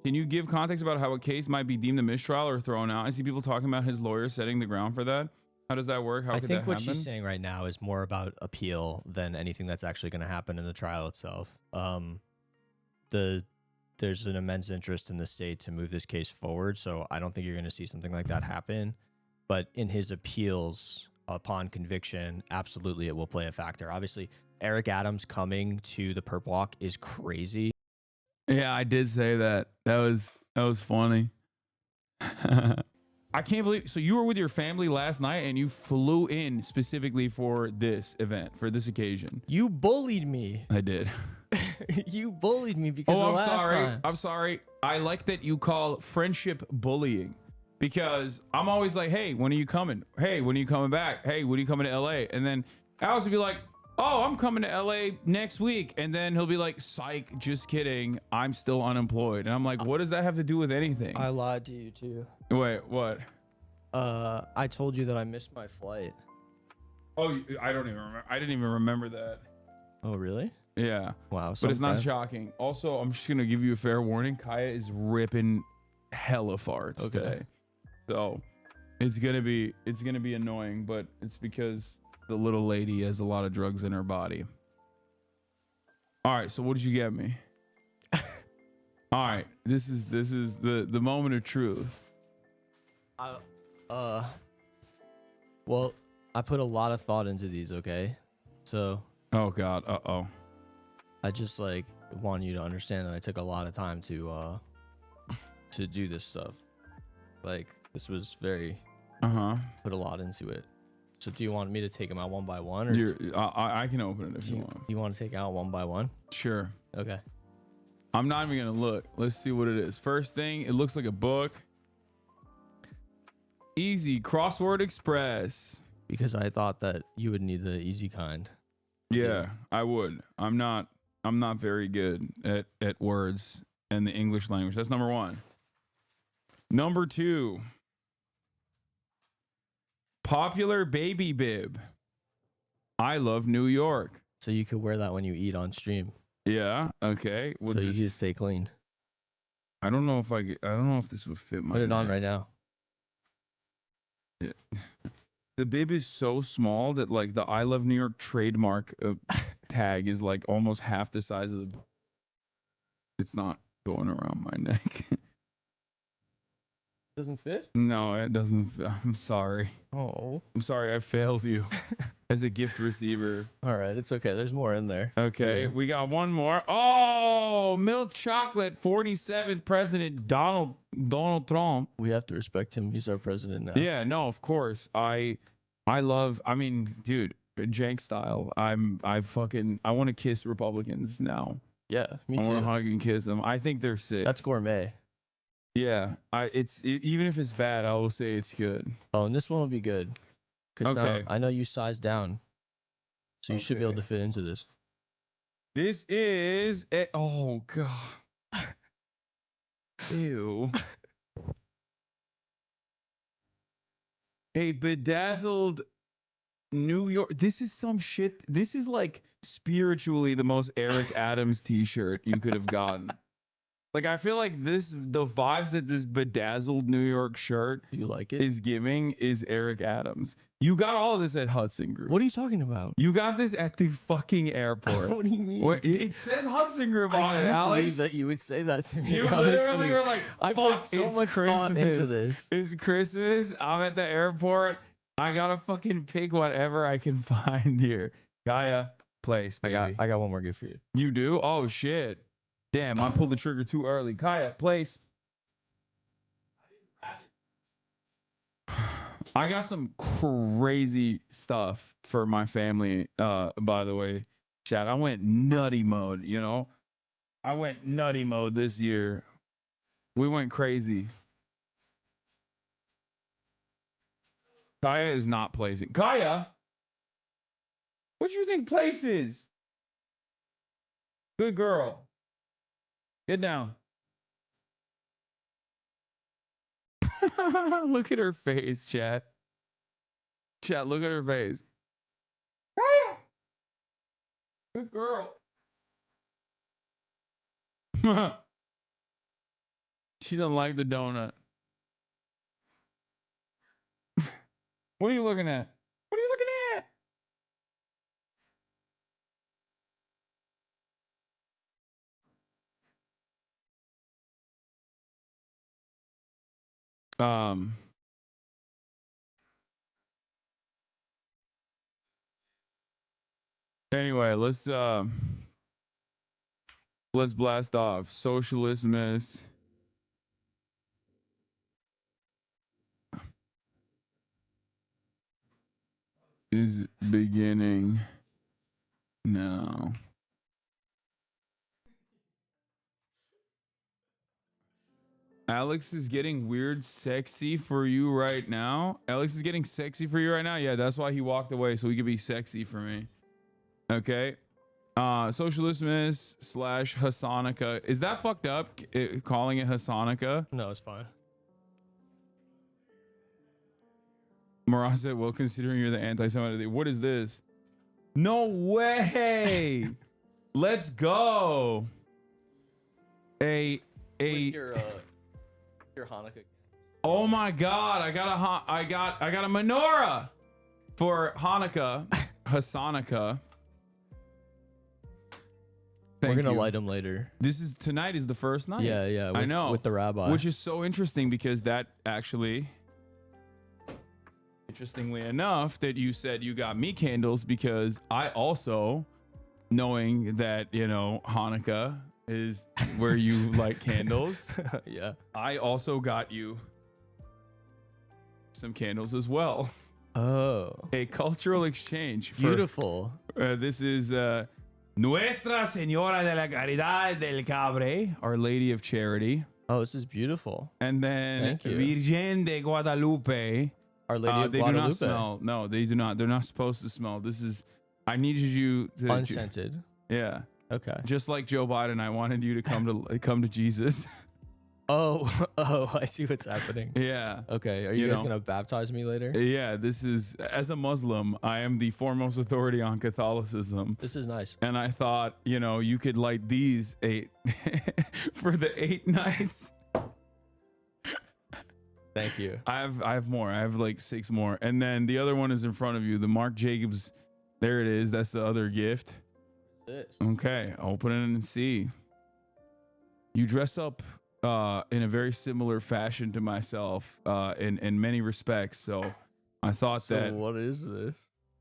Can you give context about how a case might be deemed a mistrial or thrown out? I see people talking about his lawyer setting the ground for that. How does that work? How could that happen? I think what she's saying right now is more about appeal than anything that's actually going to happen in the trial itself. There's an immense interest in the state to move this case forward, so I don't think you're going to see something like that happen. But in his appeals upon conviction, absolutely it will play a factor. Obviously, Eric Adams coming to the perp walk is crazy. Yeah, I did say that. That was funny. I can't believe. So you were with your family last night and you flew in specifically for this event, for this occasion. You bullied me. I did. You bullied me because I'm last sorry. time. I'm sorry. I like that you call friendship bullying, because I'm always like, hey, when are you coming? Hey, when are you coming back? Hey, when are you coming to LA? And then Alex would be like, oh, I'm coming to LA next week. And then he'll be like, psych, just kidding. I'm still unemployed. And I'm like, what does that have to do with anything? I lied to you too. Wait, what? I told you that I missed my flight. Oh, I don't even remember. I didn't even remember that. Oh, really? Yeah. Wow. But it's not shocking. Also, I'm just going to give you a fair warning. Kaya is ripping hella farts today. So it's going to be annoying, but it's because the little lady has a lot of drugs in her body. All right. So what did you get me? All right. This is the moment of truth. Well, I put a lot of thought into these, okay? So. Oh God. Uh-oh. I just like want you to understand that I took a lot of time to do this stuff. Like this was very put a lot into it. So do you want me to take them out one by one, or I can open it if you want. Do you want to take out one by one? Sure. Okay. I'm not even gonna look. Let's see what it is. First thing, it looks like a book. Easy Crossword Express. Because I thought that you would need the easy kind. Yeah, I would. I'm not very good at words and the English language. That's number one. Number two, popular baby bib. I love New York. So you could wear that when you eat on stream. Yeah. Okay. So you can stay clean. I don't know if this would fit my Put it neck. on right now. Yeah. The bib is so small that like the I love New York trademark tag is like almost half the size of the. It's not going around my neck. Doesn't fit? No, it doesn't. I'm sorry. Oh. I'm sorry. I failed you as a gift receiver. All right. It's okay. There's more in there. Okay. Yeah. We got one more. Oh, milk chocolate. 47th President Donald Trump. We have to respect him. He's our president now. Yeah. No, of course. I mean, dude, Jank style. I want to kiss Republicans now. Yeah. Me too. I want to hug and kiss them. I think they're sick. That's gourmet. Yeah, even if it's bad, I will say it's good. Oh, and this one will be good. Okay. I know you sized down, so you should be able to fit into this. This is oh God. Ew. A bedazzled New York. This is some shit. This is like spiritually the most Eric Adams t-shirt you could have gotten. Like, I feel like the vibes that this bedazzled New York shirt is giving is Eric Adams. You got all of this at Hudson Group. What are you talking about? You got this at the fucking airport. What do you mean? It says Hudson Group on it, I can't Alex. believe that you would say that to me. You literally were like, I put so much thought into this. It's Christmas. I'm at the airport. I gotta fucking pick whatever I can find here. Gaia, place, baby. I got one more gift for you. You do? Oh shit. Damn, I pulled the trigger too early. Kaya, place. I got some crazy stuff for my family, by the way. Chat, I went nutty mode, you know? I went nutty mode this year. We went crazy. Kaya is not placing. Kaya? What do you think place is? Good girl. Get down. Look at her face, chat. Chat, look at her face. Good girl. She doesn't like the donut. What are you looking at? What are you looking at? Anyway, let's blast off. Socialist miss is beginning now. Alex is getting weird sexy for you right now. Alex is getting sexy for you right now. Yeah, that's why he walked away, so he could be sexy for me. Okay. Socialist miss / Hasanika. Is that fucked up? Calling it Hasanika? No, it's fine. Maraz said, well, considering you're the anti-Semite, what is this? No way. Let's go. Your Hanukkah. Oh my God. I got a menorah for Hanukkah. Hasanika. We're gonna light them later. Tonight is the first night. Yeah. I know. With the rabbi. Which is so interesting because that actually, interestingly enough, that you said you got me candles because I also, knowing that, Hanukkah is where you light candles. Yeah. I also got you some candles as well. Oh. A cultural exchange. Beautiful. This is Nuestra Señora de la Caridad del Cabre, Our Lady of Charity. Oh, this is beautiful. And then Thank you. Virgen de Guadalupe. Our Lady of they Guadalupe. do not smell. No, they do not. They're not supposed to smell. I needed you to Unscented. Yeah. Okay. Just like Joe Biden, I wanted you to come to Jesus. Oh, I see what's happening. Yeah. Okay. Are you guys gonna baptize me later? Yeah. This is, as a Muslim, I am the foremost authority on Catholicism. This is nice. And I thought, you could light these 8 for the 8 nights. Thank you. I have more. I have like 6 more. And then the other one is in front of you. The Marc Jacobs. There it is. That's the other gift. Okay. Open it and see. You dress up in a very similar fashion to myself in many respects. So I thought that. What is this?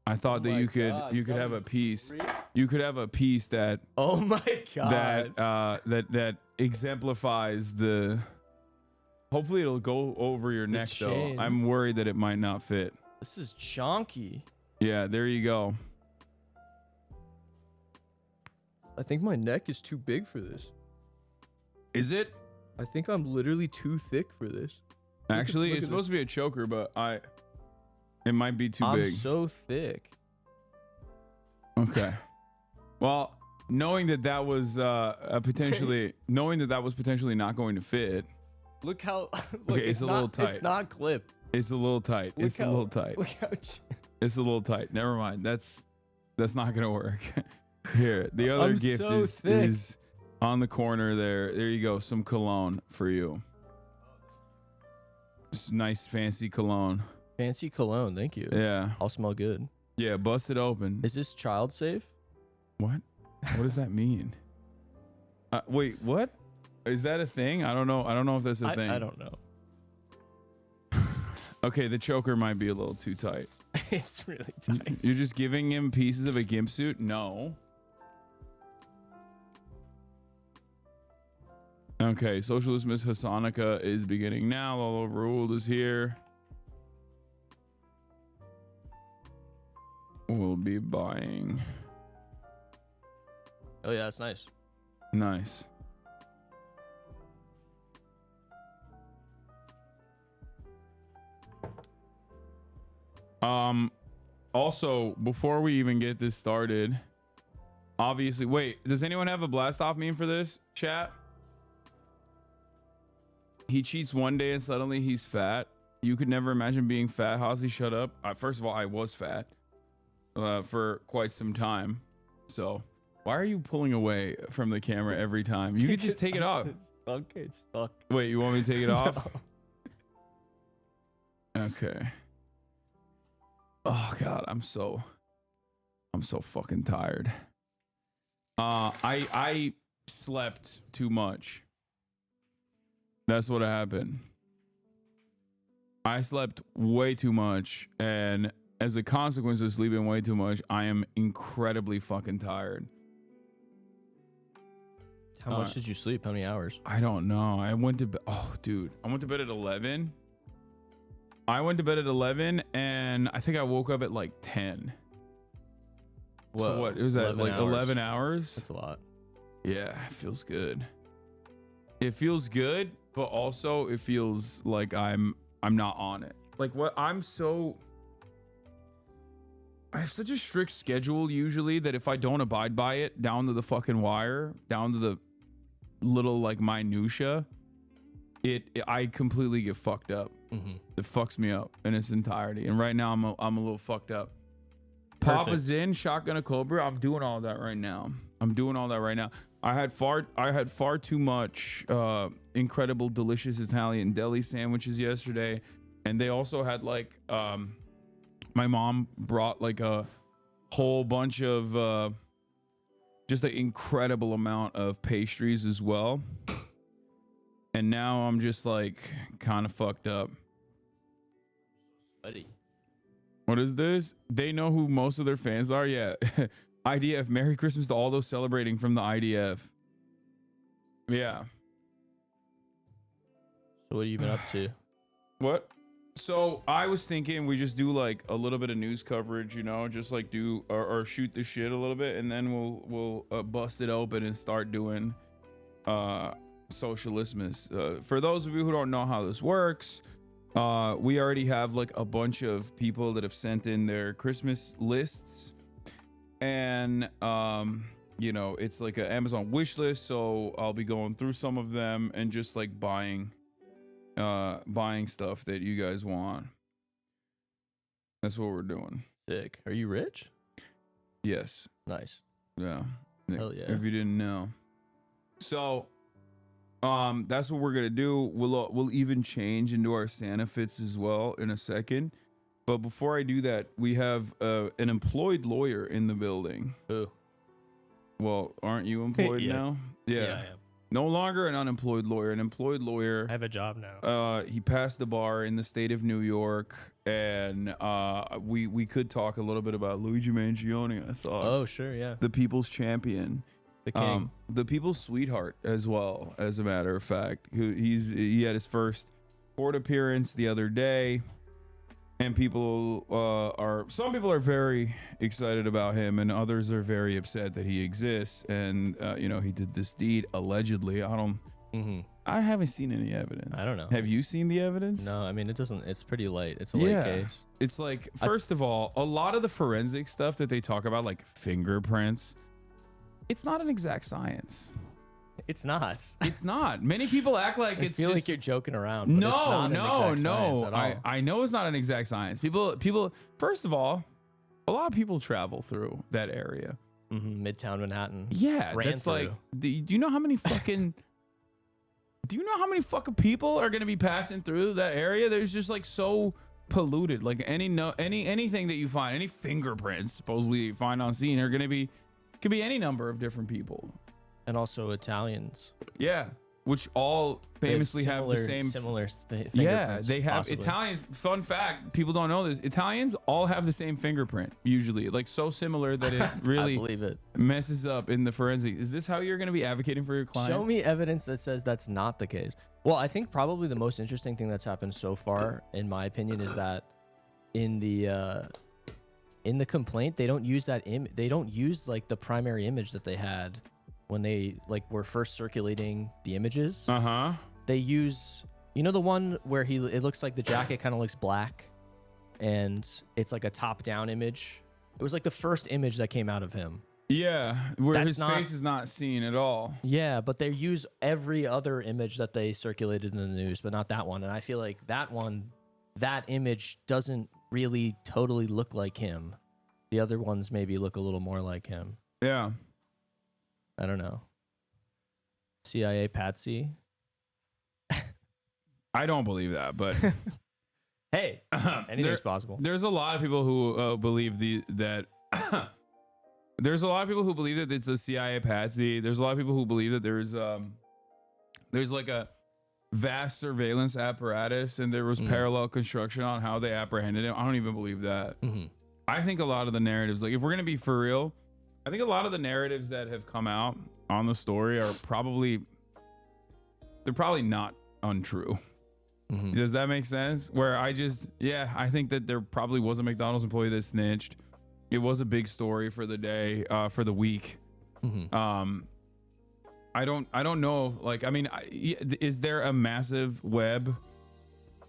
I thought that you could have a piece. You could have a piece that. Oh my God. That exemplifies the. Hopefully it'll go over your neck though. I'm worried that it might not fit. This is chonky. Yeah, there you go. I think my neck is too big for this. Is it? I think I'm literally too thick for this. Actually, it's supposed to be a choker, but it might be too big. I'm so thick. Okay. Well, knowing that was potentially not going to fit. Look how. Look, Okay, it's a little tight. It's not clipped. It's a little tight. It's a little tight. Look how. It's a little tight. Never mind. That's not gonna work. Here, the other gift is on the corner there. There you go. Some cologne for you. Just nice fancy cologne. Fancy cologne. Thank you. Yeah. I'll smell good. Yeah. Bust it open. Is this child safe? What? What does that mean? Wait. What? Is that a thing? I don't know. I don't know if that's a thing. I don't know. Okay, the choker might be a little too tight. It's really tight. You're just giving him pieces of a gimp suit? No. Okay, Socialist Miss Hasanika is beginning now. LolOverruled is here. We'll be buying. Oh yeah, that's nice. Nice. Also, before we even get this started, obviously, wait, does anyone have a blast off meme for this, chat? He cheats one day and suddenly he's fat. You could never imagine being fat. Hozzy, shut up. First of all, I was fat for quite some time. So why are you pulling away from the camera every time? You could just take it off. Okay, it's stuck. Wait, you want me to take it off? Okay. Oh God, I'm so fucking tired. I slept too much. That's what happened. I slept way too much, and as a consequence of sleeping way too much, I am incredibly fucking tired. How much did you sleep? How many hours? I don't know. I went to bed. Oh, dude, I went to bed at 11. I went to bed at 11, and I think I woke up at like 10. Whoa, so what? It was at like 11 hours. That's a lot. Yeah, it feels good. It feels good, but also it feels like I'm not on it. Like what? I have such a strict schedule usually that if I don't abide by it down to the fucking wire, down to the little like minutia, I completely get fucked up. It fucks me up in its entirety. And right now I'm a little fucked up. Papa's in, shotgun a Cobra. I'm doing all that right now. I had far too much incredible, delicious Italian deli sandwiches yesterday, and they also had like my mom brought like a whole bunch of just an incredible amount of pastries as well. And now I'm just like kind of fucked up. Buddy. What is this? They know who most of their fans are? Yeah. IDF. Merry Christmas to all those celebrating from the IDF. Yeah. So what have you been up to? What? So I was thinking we just do like a little bit of news coverage, you know, just like do or shoot the shit a little bit, and then we'll bust it open and start doing Socialismus. For those of you who don't know how this works, we already have like a bunch of people that have sent in their Christmas lists, and you know, it's like an Amazon wish list, so I'll be going through some of them and just like buying stuff that you guys want. That's what we're doing. Sick. Are you rich? Yes. Nice. Yeah. Hell yeah. If you didn't know. So that's what we're gonna do. We'll even change into our Santa fits as well in a second. But before I do that, we have an employed lawyer in the building. Who? Well, aren't you employed now? Yeah. Yeah, I am. No longer an unemployed lawyer. An employed lawyer. I have a job now. He passed the bar in the state of New York, and we could talk a little bit about Luigi Mangione. I thought. Oh, sure, yeah. The people's champion. The king. The people's sweetheart as well, as a matter of fact. He had his first court appearance the other day, and some people are very excited about him, and others are very upset that he exists, and you know, he did this deed allegedly. I haven't seen any evidence. I don't know. Have you seen the evidence? No, I mean, it's pretty light. It's a light case. It's like, first of all, a lot of the forensic stuff that they talk about, like fingerprints, it's not an exact science. It's not. It's not. Many people act like I it's feel just, like you're joking around. But it's not an exact science at all. I know it's not an exact science. People. First of all, a lot of people travel through that area. Midtown Manhattan. Yeah, that's through. Like. Do you know how many fucking? Do you know how many fucking people are gonna be passing through that area? There's just like so polluted. Like anything that you find, any fingerprints supposedly you find on scene are gonna be. Could be any number of different people. And also Italians. Yeah, which all famously have the same yeah, they have possibly. Italians. Fun fact, people don't know this. Italians all have the same fingerprint usually, like so similar that it really I believe it. Messes up in the forensic. Is this how you're going to be advocating for your client? Show me evidence that says that's not the case. Well, I think probably the most interesting thing that's happened so far, in my opinion, is that in the complaint, they don't use they don't use like the primary image that they had when they like were first circulating the images. They use, you know, the one where it looks like the jacket kind of looks black and it's like a top down image. It was like the first image that came out of him. Yeah, where his face is not seen at all. Yeah, but they use every other image that they circulated in the news, but not that one. And I feel like that image doesn't really totally look like him. The other ones maybe look a little more like him. Yeah. I don't know. CIA Patsy. I don't believe that, but hey, anything's possible. There's a lot of people who believe that. There's a lot of people who believe that it's a CIA patsy. There's a lot of people who believe that there's like a vast surveillance apparatus and there was parallel construction on how they apprehended him. I don't even believe that. I think a lot of the narratives, like if we're gonna be for real, I think a lot of the narratives that have come out on the story are probably not untrue. Does that make sense? Where I think that there probably was a McDonald's employee that snitched. It was a big story for the day, for the week. I don't know. Like, I mean, is there a massive web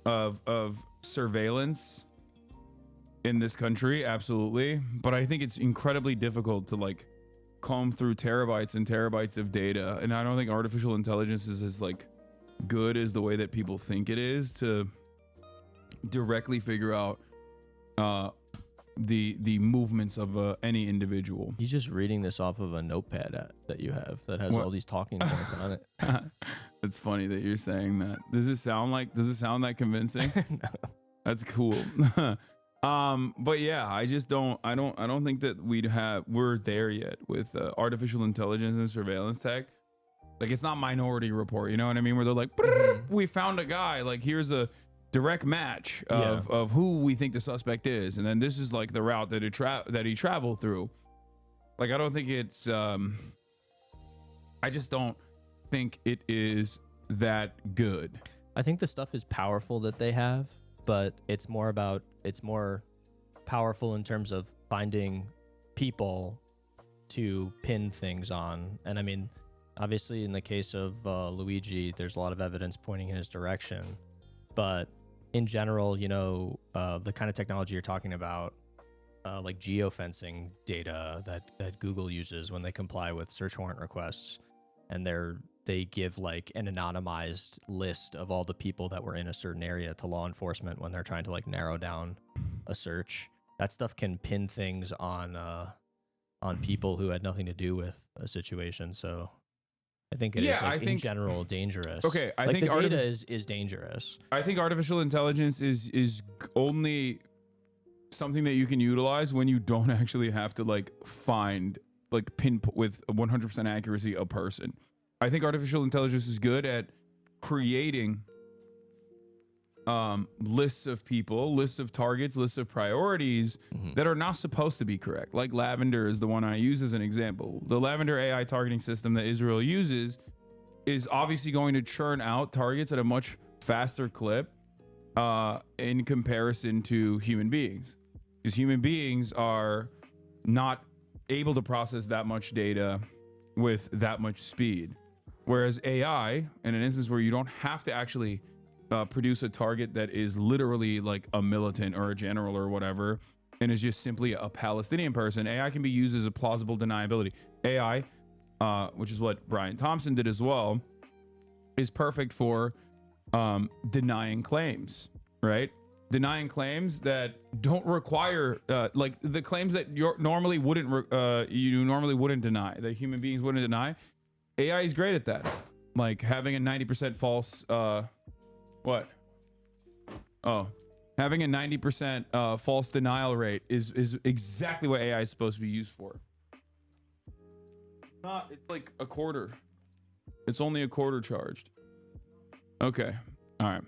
of surveillance in this country? Absolutely. But I think it's incredibly difficult to like comb through terabytes and terabytes of data. And I don't think artificial intelligence is as like good as the way that people think it is to directly figure out the movements of any individual. He's just reading this off of a notepad that you have that has all these talking points on it. It's funny that you're saying that. Does it sound that convincing? No. That's cool. But yeah, I don't think that we're there yet with artificial intelligence and surveillance tech. Like, it's not Minority Report, you know what I mean? Where they're like, we found a guy, like here's a direct match of who we think the suspect is, and then this is like the route that he traveled through. Like, I don't think it's I just don't think it is that good. I think the stuff is powerful that they have, but it's more powerful in terms of finding people to pin things on. And I mean, obviously in the case of Luigi, there's a lot of evidence pointing in his direction, but in general, you know, the kind of technology you're talking about, like geofencing data that Google uses when they comply with search warrant requests, and they give like an anonymized list of all the people that were in a certain area to law enforcement when they're trying to like narrow down a search. That stuff can pin things on people who had nothing to do with a situation. So I think it is like, in general dangerous. Okay, I like think the data is dangerous. I think artificial intelligence is only something that you can utilize when you don't actually have to like find, like pinpoint with 100% accuracy a person. I think artificial intelligence is good at creating lists of people, lists of targets, lists of priorities that are not supposed to be correct. Like Lavender is the one I use as an example. The Lavender AI targeting system that Israel uses is obviously going to churn out targets at a much faster clip in comparison to human beings, because human beings are not able to process that much data with that much speed. Whereas AI, in an instance where you don't have to actually produce a target that is literally like a militant or a general or whatever, and is just simply a Palestinian person, AI can be used as a plausible deniability. AI, which is what Brian Thompson did as well, is perfect for denying claims, right? Denying claims that don't require, like the claims that you normally wouldn't deny, that human beings wouldn't deny. AI is great at that. Like having a 90% false, having a 90% false denial rate is exactly what AI is supposed to be used for. It's like a quarter. It's only a quarter charged. Okay. All right.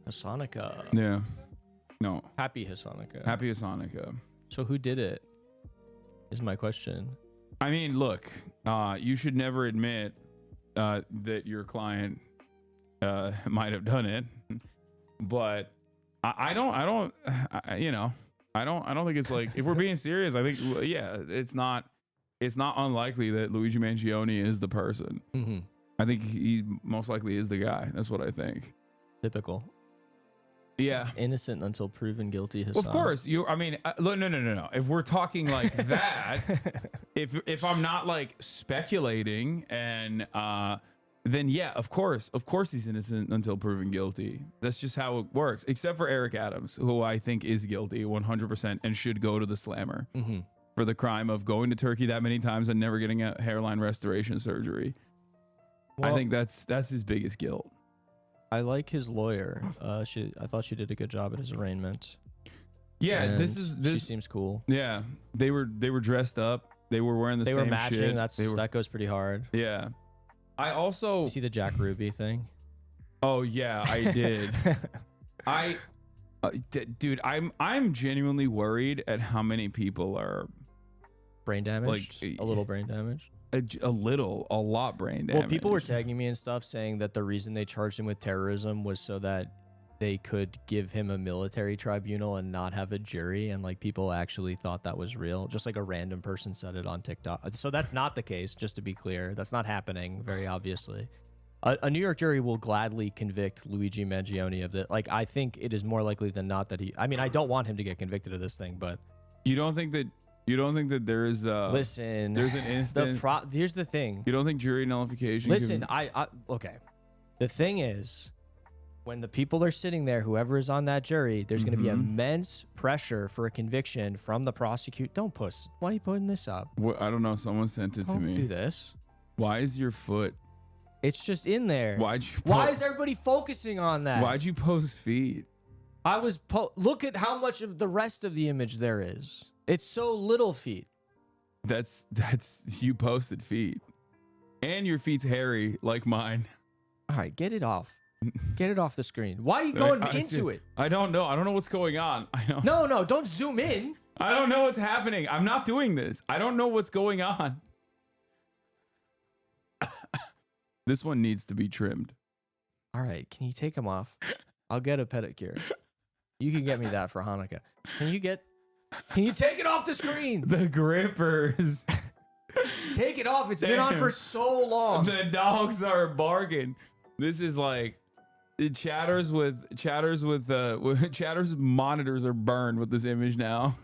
Hasanaka. Yeah. No. Happy Hasanaka. Happy Hasanaka. So who did it? Is my question. I mean, look, you should never admit that your client might have done it, but I don't think it's like, if we're being serious, I think, yeah, it's not unlikely that Luigi Mangione is the person. I think he most likely is the guy. That's what I think. Typical. Yeah. It's innocent until proven guilty. Hasan. Of course, no. If we're talking like that, if I'm not like speculating, and then yeah, of course he's innocent until proven guilty. That's just how it works. Except for Eric Adams, who I think is guilty 100% and should go to the slammer for the crime of going to Turkey that many times and never getting a hairline restoration surgery. I think that's his biggest guilt. I like his lawyer. I thought she did a good job at his arraignment. Yeah, And this she seems cool. Yeah, they were dressed up. They were wearing the same shit. They were matching. That goes pretty hard. Yeah. I also you see the Jack Ruby thing. Oh yeah, I did. Dude, I'm genuinely worried at how many people are brain damaged. Like, a little brain damaged. A lot brain damage. Well, people were tagging me and stuff saying that the reason they charged him with terrorism was so that they could give him a military tribunal and not have a jury, and like people actually thought that was real. Just like a random person said it on TikTok. So that's not the case, just to be clear. That's not happening, very obviously. A New York jury will gladly convict Luigi Mangione of it. Like, I think it is more likely than not that I mean, I don't want him to get convicted of this thing, but you don't think that there is listen, there's an instant here's the thing. You don't think jury nullification listen okay, the thing is, when the people are sitting there, whoever is on that jury, there's going to be immense pressure for a conviction from the prosecutor. Why are you putting this up? What, I don't know. Someone sent it to me. Don't do this. Why is your foot? It's just in there. Why is everybody focusing on that? Why'd you post feet? Look at how much of the rest of the image there is. It's so little feet. That's you posted feet. And your feet's hairy like mine. All right, get it off. Get it off the screen. Why are you going into it? I don't know. I don't know what's going on. No, don't zoom in. I don't know what's happening. I'm not doing this. I don't know what's going on. This one needs to be trimmed. All right, can you take them off? I'll get a pedicure. You can get me that for Hanukkah. Can you take it off the screen? The grippers. Take it off. It's been on for so long. The dogs are barking. This is like Chatter's monitors are burned with this image now.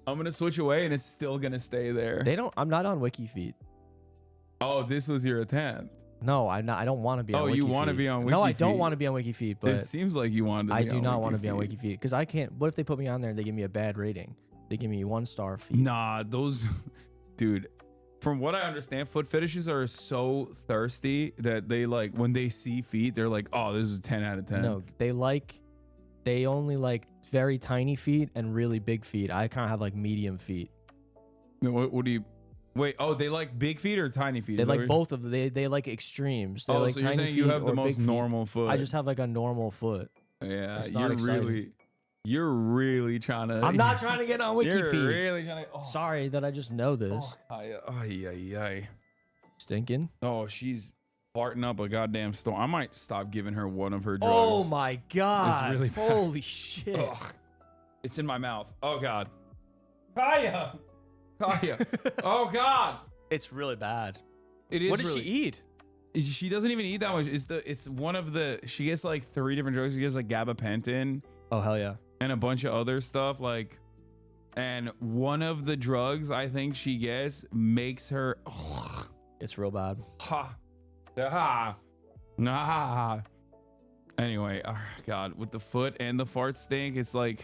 I'm gonna switch away and it's still gonna stay there. I'm not on WikiFeed. Oh, this was your attempt. No, I'm not. I don't want to be on WikiFeed. Oh, you want to be on WikiFeed? No, I don't want to be on WikiFeed. But it seems like you wanted to be on WikiFeed. I do not want to be on WikiFeed because I can't. What if they put me on there and they give me a bad rating? They give me 1-star feet. Nah, those, dude. From what I understand, foot fetishes are so thirsty that they like when they see feet, they're like, "Oh, this is a 10 out of 10." No, they only like very tiny feet and really big feet. I kind of have like medium feet. No, what do you? Wait, oh, they like big feet or tiny feet? They like both of them. They like extremes. They like so you're tiny saying you have the most normal foot? I just have like a normal foot. Yeah, you're really trying to. I'm not trying to get on WikiFeed. You're really trying to. Oh. Sorry that I just know this. Stinking. Oh, she's farting up a goddamn storm. I might stop giving her one of her drugs. Oh my god! It's really bad. Holy shit! Ugh. It's in my mouth. Oh god. Kaya. Oh god. It's really bad. It is. What does she eat? She doesn't even eat that much. It's one of the. She gets like 3 different drugs. She gets like gabapentin. Oh hell yeah. And a bunch of other stuff like, and one of the drugs I think she gets makes her. It's real bad. Anyway, oh god, with the foot and the fart stink, it's like,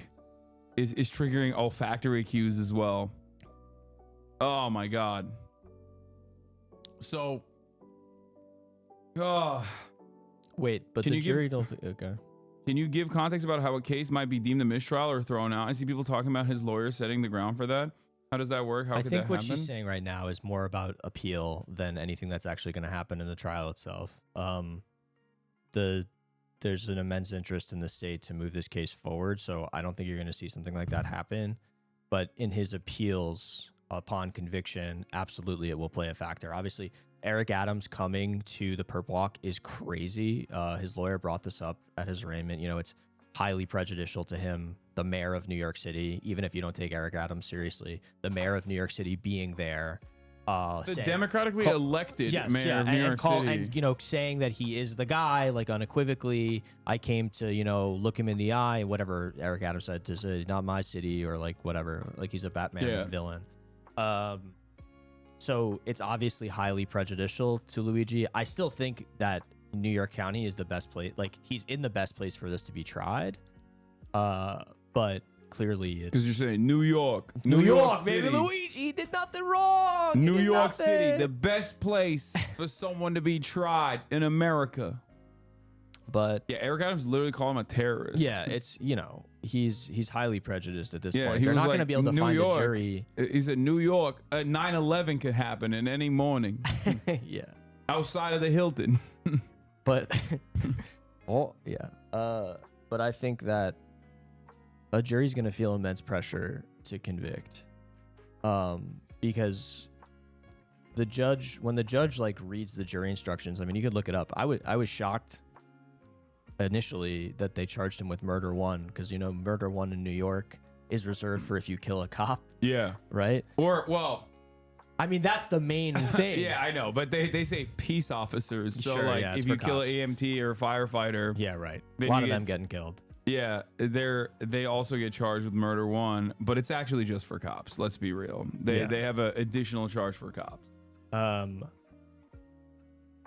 is triggering olfactory cues as well. Oh my god. So, wait, but the jury don't. Okay. Can you give context about how a case might be deemed a mistrial or thrown out? I see people talking about his lawyer setting the ground for that. How does that work? How could that happen? I think what she's saying right now is more about appeal than anything that's actually going to happen in the trial itself. There's an immense interest in the state to move this case forward, so I don't think you're going to see something like that happen. But in his appeals upon conviction, absolutely it will play a factor. Obviously, Eric Adams coming to the perp walk is crazy. His lawyer brought this up at his arraignment. You know, it's highly prejudicial to him, the mayor of New York City, even if you don't take Eric Adams seriously, the mayor of New York City being there. The democratically elected mayor of New York City. And, you know, saying that he is the guy, like unequivocally. I came to, you know, look him in the eye, whatever Eric Adams said, to say, not my city, or like whatever. Like he's a Batman villain. So it's obviously highly prejudicial to Luigi. I still think that New York County is the best place. Like he's in the best place for this to be tried. But clearly it's Because you're saying New York, baby. Luigi, he did nothing wrong. New York City, the best place for someone to be tried in America. But yeah, Eric Adams literally called him a terrorist. Yeah, it's he's highly prejudiced at this point. He They're was not like, going to be able to New find York. a jury. He said New York, 9/11 could happen in any morning. Yeah, outside of the Hilton. But but I think that a jury's going to feel immense pressure to convict, because when the judge like reads the jury instructions, I mean, you could look it up. I was shocked initially that they charged him with murder one, because murder one in New York is reserved for if you kill a cop. Yeah. Right. Or well, I mean, that's the main thing. Yeah, I know, but they say peace officers. So Sure, like yeah, if you kill an EMT or a firefighter, yeah, right. then A lot you of get- them getting killed. Yeah, they also get charged with murder one, but it's actually just for cops. Let's be real. They have an additional charge for cops.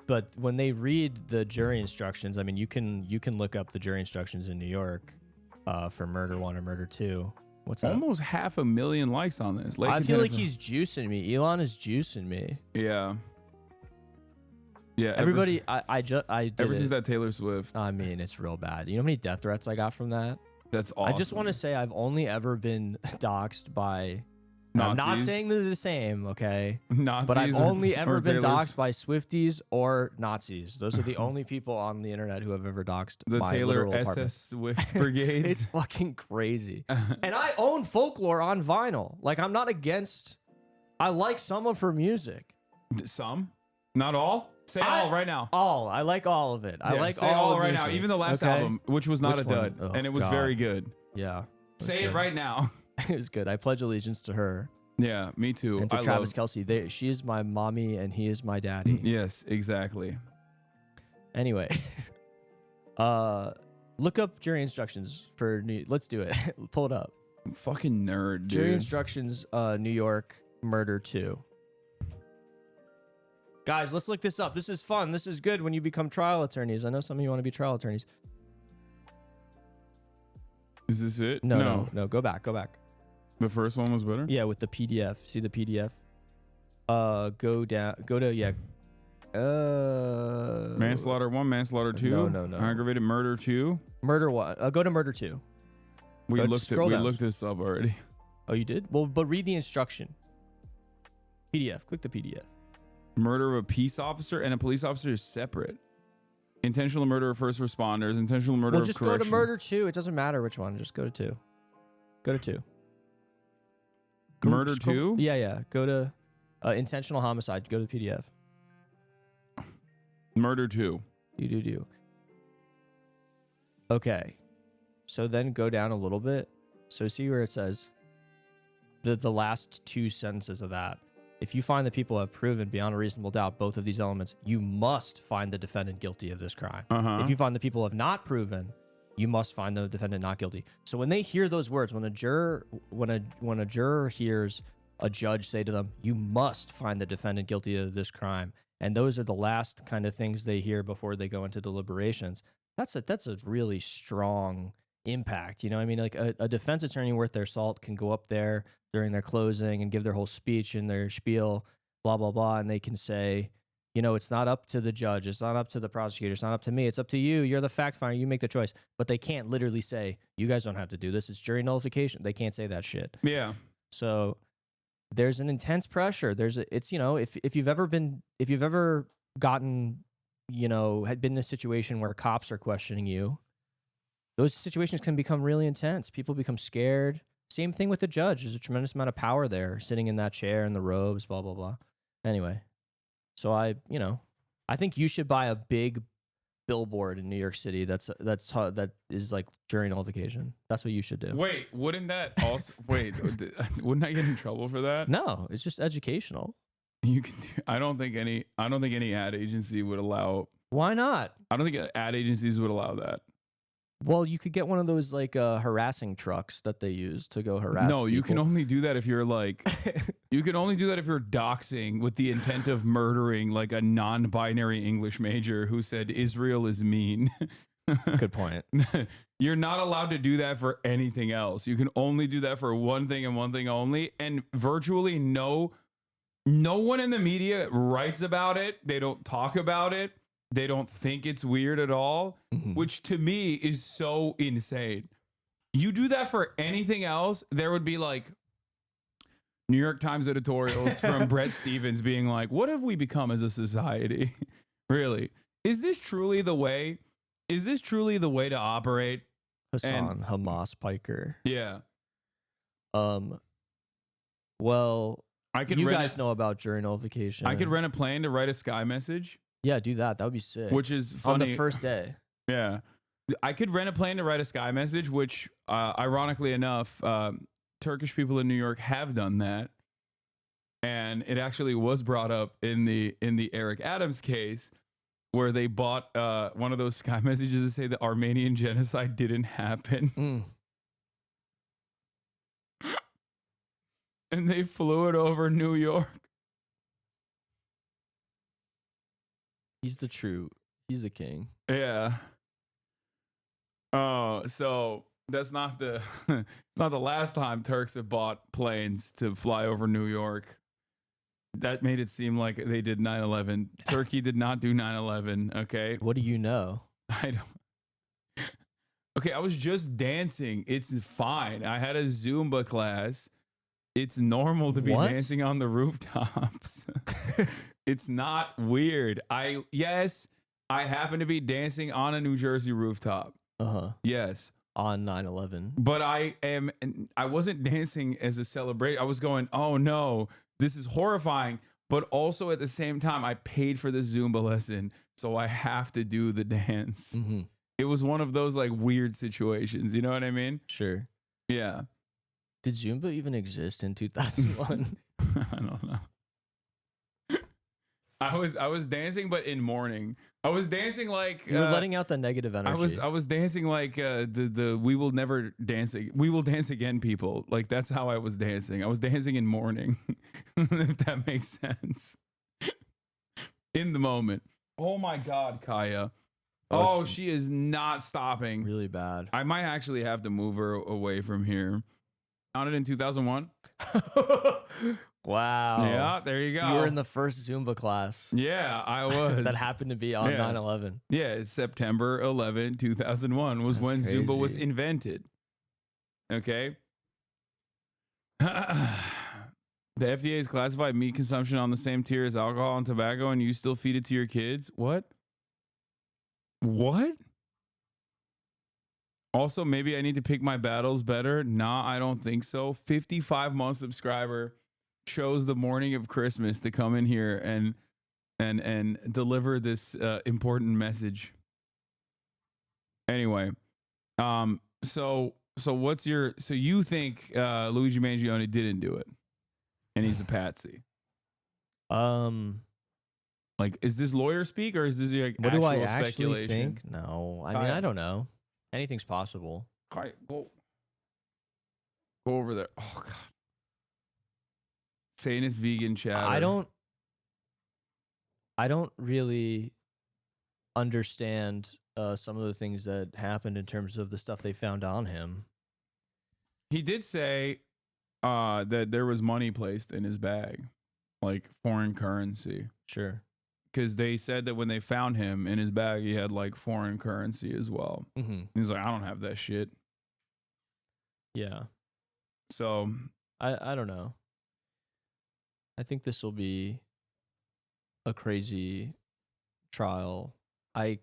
But when they read the jury instructions, I mean, you can look up the jury instructions in New York for murder one or murder two. What's up? Almost 500,000 likes on this. I feel like he's juicing me. Elon is juicing me. Yeah. Yeah. Everybody, I did ever since it. that Taylor Swift. I mean, it's real bad. You know how many death threats I got from that? That's awesome. I just want to say I've only ever been doxxed by. I'm not Nazis? saying they're the same, okay? Nazis, But I've only ever been Taylor's- doxxed by Swifties or Nazis. Those are the only people on the internet who have ever doxxed the my Taylor literal SS apartment. Swift Brigades. It's fucking crazy. And I own Folklore on vinyl. Like, I'm not against. I like some of her music. Some, not all. Say all right now. All. I like all of it. I Yeah, like say all all right music. now. Even the last Okay? album, which was not Which a one? dud, Oh, and it was God. very good. Yeah. Say good. it right now. It was good. I pledge allegiance to her Yeah, me too. and to I Travis love. Kelce. She is my mommy and he is my daddy. Yes, exactly. Anyway, look up jury instructions for New. Let's do it. Pull it up. Fucking nerd, dude. Jury instructions, New York murder 2. Guys, let's look this up. This is fun. This is good when you become trial attorneys. I know some of you want to be trial attorneys. Is this it? No. Go back. The first one was better. Yeah, with the PDF. See the PDF? Go down. Go to Manslaughter 1, manslaughter 2. No. Aggravated murder 2. Murder 1. Go to murder 2. We Go- looked scroll down. this up already. Oh, you did? Well, but read the instruction. PDF. Click the PDF. Murder of a peace officer and a police officer is separate. Intentional murder of first responders. Intentional murder Well, of just correction. go to murder 2. It doesn't matter which one. Just go to 2. Go to 2. Murder 2? Yeah. Go to intentional homicide. Go to the PDF. Murder 2. You do. Okay. So then go down a little bit. So see where it says the last 2 sentences of that. If you find that people have proven beyond a reasonable doubt both of these elements, you must find the defendant guilty of this crime. Uh-huh. If you find that people have not proven, you must find the defendant not guilty. So when they hear those words, when a juror hears a judge say to them, you must find the defendant guilty of this crime, and those are the last kind of things they hear before they go into deliberations, that's a really strong impact. You know what I mean? Like a defense attorney worth their salt can go up there during their closing and give their whole speech and their spiel, blah, blah, blah, and they can say, it's not up to the judge, it's not up to the prosecutor, it's not up to me, it's up to you. You're the fact finder, you make the choice. But they can't literally say, you guys don't have to do this. It's jury nullification. They can't say that shit. Yeah. So there's an intense pressure. If you've ever gotten, had been in a situation where cops are questioning you, those situations can become really intense. People become scared. Same thing with the judge. There's a tremendous amount of power there, sitting in that chair in the robes, blah, blah, blah. Anyway, so I think you should buy a big billboard in New York City that is like jury nullification. That's what you should do. Wait, wouldn't that also wouldn't I get in trouble for that? No, it's just educational. You can I don't think any ad agency would allow. Why not? I don't think ad agencies would allow that. Well, you could get one of those like harassing trucks that they use to go harass. No, you can people. only do that if you're like, you can only do that if you're doxing with the intent of murdering like a non-binary English major who said Israel is mean. Good point. You're not allowed to do that for anything else. You can only do that for one thing and one thing only. And virtually no one in the media writes about it. They don't talk about it. They don't think it's weird at all, which to me is so insane. You do that for anything else, there would be like New York Times editorials from Brett Stevens being like, what have we become as a society? Really? Is this truly the way? Is this truly the way to operate? Hasan, Hamas Piker. Yeah. Well, I could you guys know about jury nullification. I could rent a plane to write a sky message. Yeah, do that. That would be sick. Which is funny. On the first day. Yeah. I could rent a plane to write a sky message, which ironically enough, Turkish people in New York have done that. And it actually was brought up in the Eric Adams case where they bought one of those sky messages to say the Armenian genocide didn't happen. And they flew it over New York. He's the king. Yeah. Oh, so that's not the it's not the last time Turks have bought planes to fly over New York. That made it seem like they did 9/11. Turkey did not do 9/11, okay? What do you know? I don't. Okay, I was just dancing. It's fine. I had a Zumba class. It's normal to be dancing on the rooftops. It's not weird. Yes, I happen to be dancing on a New Jersey rooftop. Yes. On 9/11. But I wasn't dancing as a celebration. I was going, oh no, this is horrifying. But also at the same time, I paid for the Zumba lesson, so I have to do the dance. It was one of those like weird situations. You know what I mean? Sure. Yeah. Did Zumba even exist in 2001? I don't know. I was dancing, but in mourning. I was dancing like you were letting out the negative energy. I was dancing like the we will never dance. We will dance again, people. Like that's how I was dancing. I was dancing in mourning, if that makes sense. In the moment. Oh my God, Kaya. Oh, she is not stopping. Really bad. I might actually have to move her away from here. Founded in 2001. Wow. Yeah, there you go. You were in the first Zumba class. Yeah, I was. That happened to be on 9/11. Yeah, September 11, 2001 was when Zumba was invented. Okay. The FDA has classified meat consumption on the same tier as alcohol and tobacco, and you still feed it to your kids? What? What? Also, maybe I need to pick my battles better. Nah, I don't think so. 55-month subscriber chose the morning of Christmas to come in here and deliver this important message. Anyway, so what's your you think Luigi Mangione didn't do it, and he's a patsy? Like, is this lawyer speak or is this like what actual do I actually speculation? think? No, I mean I don't know. Anything's possible. Go over there. Oh God. Sanus vegan chatter. I don't really understand some of the things that happened in terms of the stuff they found on him. He did say that there was money placed in his bag, like foreign currency. Sure. Because they said that when they found him in his bag, he had like foreign currency as well. He's like, I don't have that shit. Yeah. So I don't know. I think this will be a crazy trial. I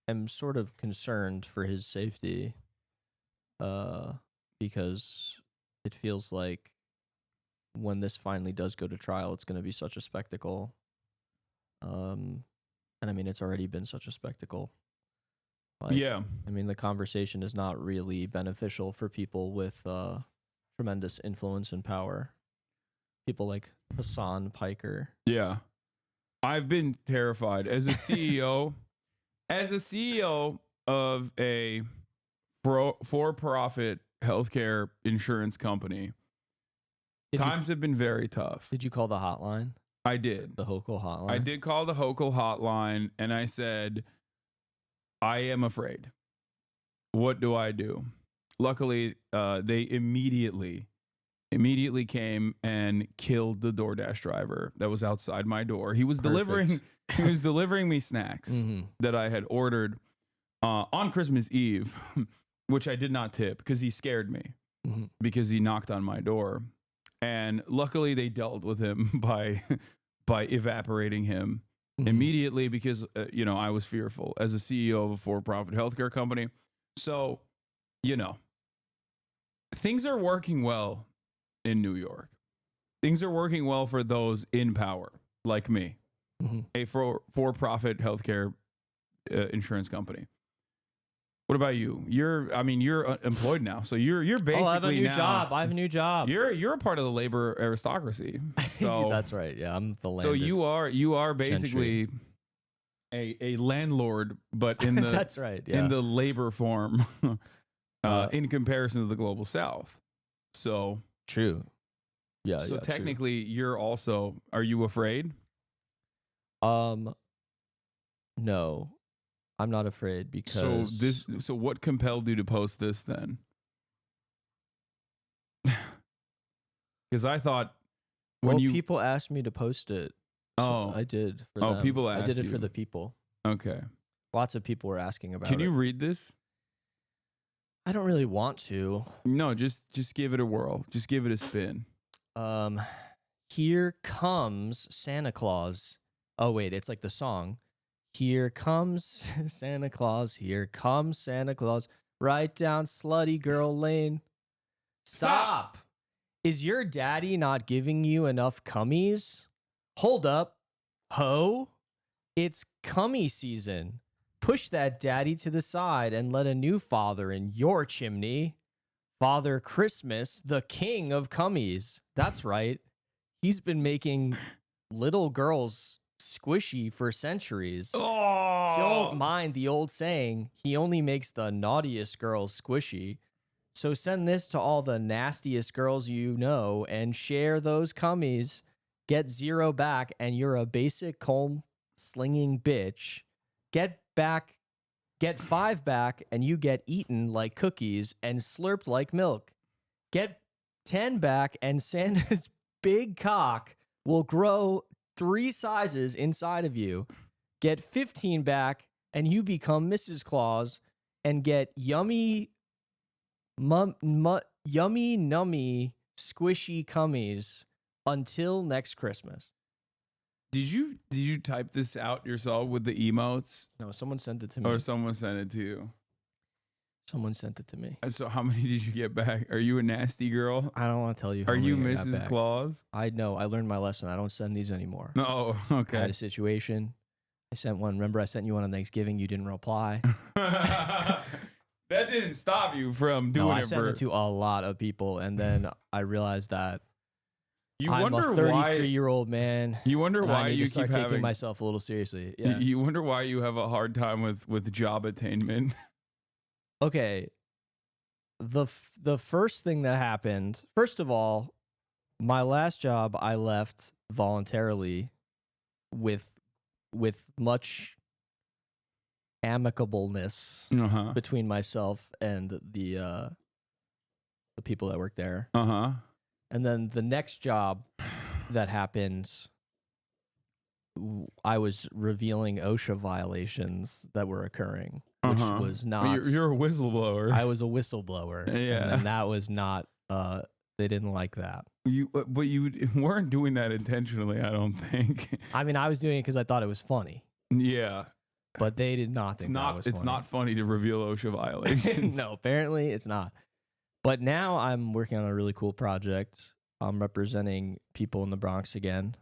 am sort of concerned for his safety because it feels like when this finally does go to trial, it's going to be such a spectacle. And I mean, it's already been such a spectacle. Like, yeah. I mean, the conversation is not really beneficial for people with tremendous influence and power. People like Hasan Piker. Yeah. I've been terrified as a CEO, of a for-profit healthcare insurance company. Times have been very tough. Did you call the hotline? I did. The Hochul hotline? I did call the Hochul hotline, and I said, I am afraid. What do I do? Luckily, they immediately came and killed the DoorDash driver that was outside my door. He was delivering me snacks that I had ordered on Christmas Eve, which I did not tip because he scared me because he knocked on my door. And luckily they dealt with him by evaporating him immediately because I was fearful as a CEO of a for-profit healthcare company. So, things are working well in New York. Things are working well for those in power, like me, a for-profit healthcare insurance company. What about you? You're employed now, so you're basically I have a new job. I have a new job. You're a part of the labor aristocracy. So that's right. Yeah, I'm the landed. So you are basically a landlord, but in the that's right. Yeah. in the labor form, in comparison to the global South. So true. Yeah. So yeah, technically, true. you're also. Are you afraid? No. I'm not afraid because So what compelled you to post this then? Because I thought people asked me to post it. So I did for them. People asked I did it you. for the people. Okay. Lots of people were asking about it. Can you read this? I don't really want to. No, just give it a whirl. Just give it a spin. Here comes Santa Claus. Oh wait, it's like the song. Here comes Santa Claus. Here comes Santa Claus. Right down slutty girl lane. Stop. Is your daddy not giving you enough cummies? Hold up. Ho. It's cummy season. Push that daddy to the side and let a new father in your chimney. Father Christmas, the king of cummies. That's right. He's been making little girls squishy for centuries. Oh. Don't mind the old saying, he only makes the naughtiest girls squishy. So send this to all the nastiest girls you know and share those cummies. Get 0 back and you're a basic comb slinging bitch. Get 5 back and you get eaten like cookies and slurped like milk. Get 10 back and Santa's big cock will grow 3 sizes inside of you. Get 15 back and you become Mrs. Claus and get yummy nummy squishy cummies until next Christmas. Did you type this out yourself with the emotes? No, someone sent it to me. Or someone sent it to you? Someone sent it to me. And so how many did you get back? Are you a nasty girl? I don't want to tell you. Are you Mrs. Claus? I know. I learned my lesson. I don't send these anymore. Oh, okay. I had a situation. I sent one. Remember, I sent you one on Thanksgiving. You didn't reply. That didn't stop you from doing I sent it to a lot of people, and then I realized that I'm a 33-year-old man. You wonder why I need you to start keep taking myself a little seriously. Yeah. You wonder why you have a hard time with job attainment. Okay. The first thing that happened, first of all, my last job I left voluntarily with much amicableness between myself and the people that work there. And then the next job that happened, I was revealing OSHA violations that were occurring, which was not. You're a whistleblower. I was a whistleblower. Yeah, and that was not. They didn't like that. But you weren't doing that intentionally, I don't think. I mean, I was doing it because I thought it was funny. Yeah, but they did not think that was funny. It's not funny to reveal OSHA violations. No, apparently it's not. But now I'm working on a really cool project. I'm representing people in the Bronx again.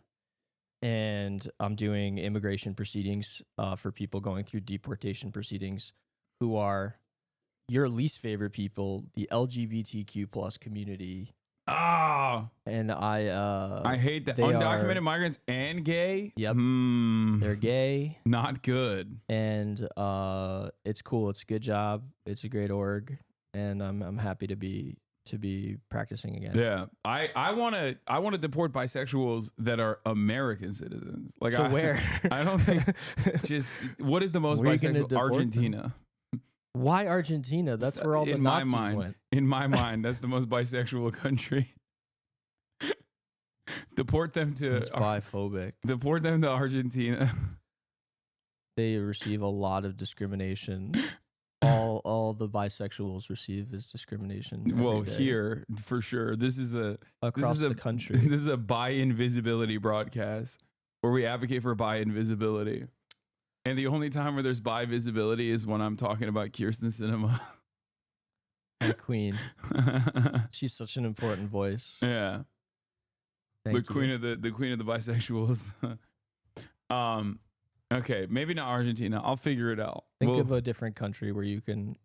And I'm doing immigration proceedings for people going through deportation proceedings who are your least favorite people, the LGBTQ plus community. And I hate that. Undocumented migrants and gay? Yep. They're gay. Not good. And it's cool. It's a good job. It's a great org. and I'm happy to be practicing again. Yeah, I want to deport bisexuals that are American citizens. Like To where? I don't think just what is the most Where are you gonna bisexual? deport them? Argentina. Why Argentina? That's where all the in my Nazis mind, went. In my mind, that's the most bisexual country. Deport them to It's biphobic. Deport them to Argentina. They receive a lot of discrimination. All the bisexuals receive is discrimination. Well, every day. here for sure. This is across the country. This is a bi invisibility broadcast where we advocate for bi invisibility. And the only time where there's bi visibility is when I'm talking about Kirsten Cinema. My queen. She's such an important voice. Yeah. Thank the queen of the bisexuals. Okay, maybe not Argentina. I'll figure it out. Think of a different country where you can.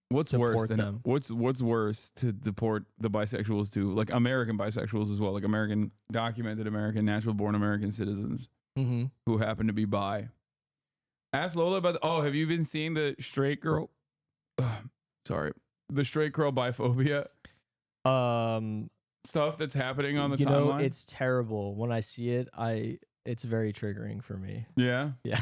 What's worse than them. What's worse to deport the bisexuals to? Like American bisexuals as well, like American documented American natural born American citizens who happen to be bi. Ask Lola about. Have you been seeing the straight girl? The straight girl biphobia. Stuff that's happening on the timeline. It's terrible. When I see it, it's very triggering for me. Yeah. Yeah.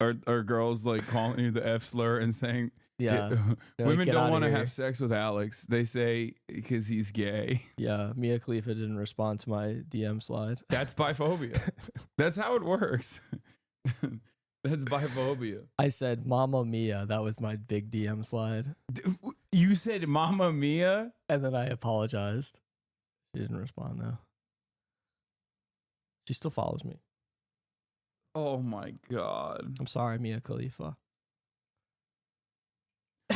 Are girls like calling you the F slur and saying, yeah, women like, don't want to have sex with Alex. They say because he's gay. Yeah. Mia Khalifa didn't respond to my DM slide. That's biphobia. That's how it works. That's biphobia. I said, Mama Mia. That was my big DM slide. You said Mama Mia? And then I apologized. She didn't respond though. She still follows me. Oh my God. I'm sorry, Mia Khalifa.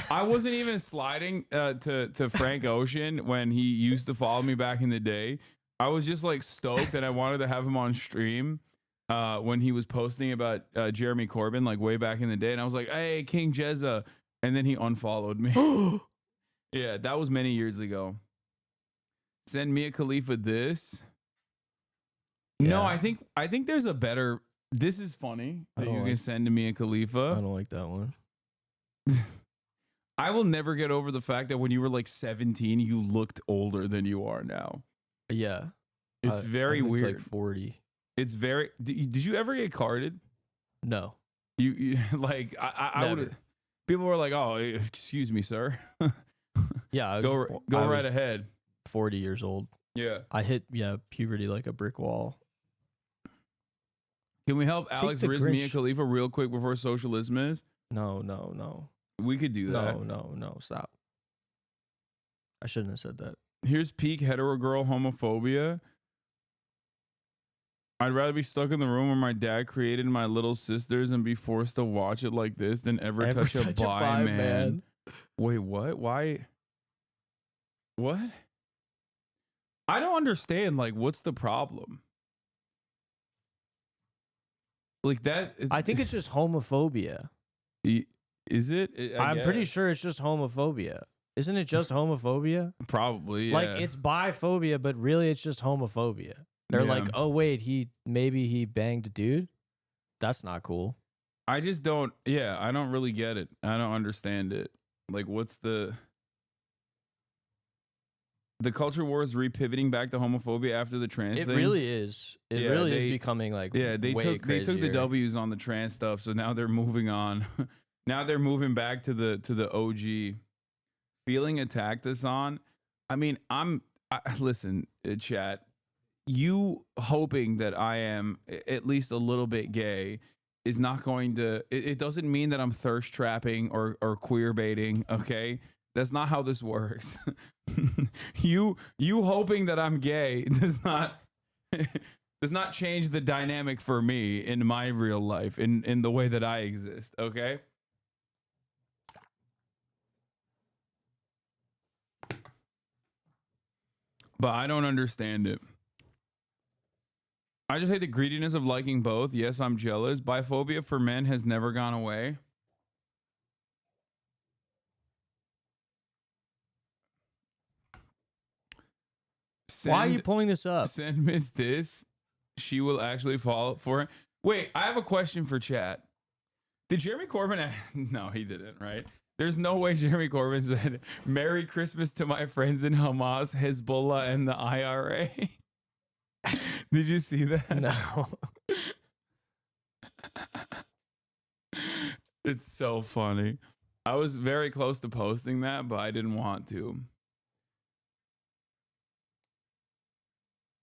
I wasn't even sliding to Frank Ocean when he used to follow me back in the day. I was just like stoked that I wanted to have him on stream when he was posting about Jeremy Corbyn like way back in the day. And I was like, hey, King Jezza. And then he unfollowed me. Yeah, that was many years ago. Send Mia Khalifa this. Yeah. No, I think there's a better. This is funny that you can send to Mia Khalifa. I don't like that one. I will never get over the fact that when you were like 17, you looked older than you are now. Yeah. It's very weird. It's like 40. It's very. Did you ever get carded? No. You like I would. People were like, "Oh, excuse me, sir." Yeah. Go right ahead. 40 years old. Yeah. I hit puberty like a brick wall. Can we help Alex Riz Mia Khalifa real quick before socialism is? No. We could do that. No. Stop. I shouldn't have said that. Here's peak hetero girl homophobia. I'd rather be stuck in the room where my dad created my little sisters and be forced to watch it like this than ever touch a bi man. Wait, what? Why? What? I don't understand. Like, what's the problem? Like that? I think it's just homophobia. Is it? I'm pretty sure it's just homophobia. Isn't it just homophobia? Probably, yeah. Like, it's biphobia, but really it's just homophobia. They're like, oh, wait, maybe he banged a dude? That's not cool. I just don't, I don't really get it. I don't understand it. Like, what's the culture war is repivoting back to homophobia after the trans thing? It really is. It really is becoming like they took the W's on the trans stuff, so now they're moving on. Now they're moving back to the OG. Feeling attacked us on. I mean, listen, chat. You hoping that I am at least a little bit gay is not going to. It doesn't mean that I'm thirst trapping or queer baiting. Okay, that's not how this works. You hoping that I'm gay does not change the dynamic for me in my real life in the way that I exist. Okay. But I don't understand it. I just hate the greediness of liking both. Yes, I'm jealous. Biphobia for men has never gone away. Why are you pulling this up? Send Miss this. She will actually fall for it. Wait, I have a question for chat. Did Jeremy Corbyn... No, he didn't, right? There's no way Jeremy Corbyn said, "Merry Christmas to my friends in Hamas, Hezbollah, and the IRA." Did you see that? No. It's so funny. I was very close to posting that, but I didn't want to.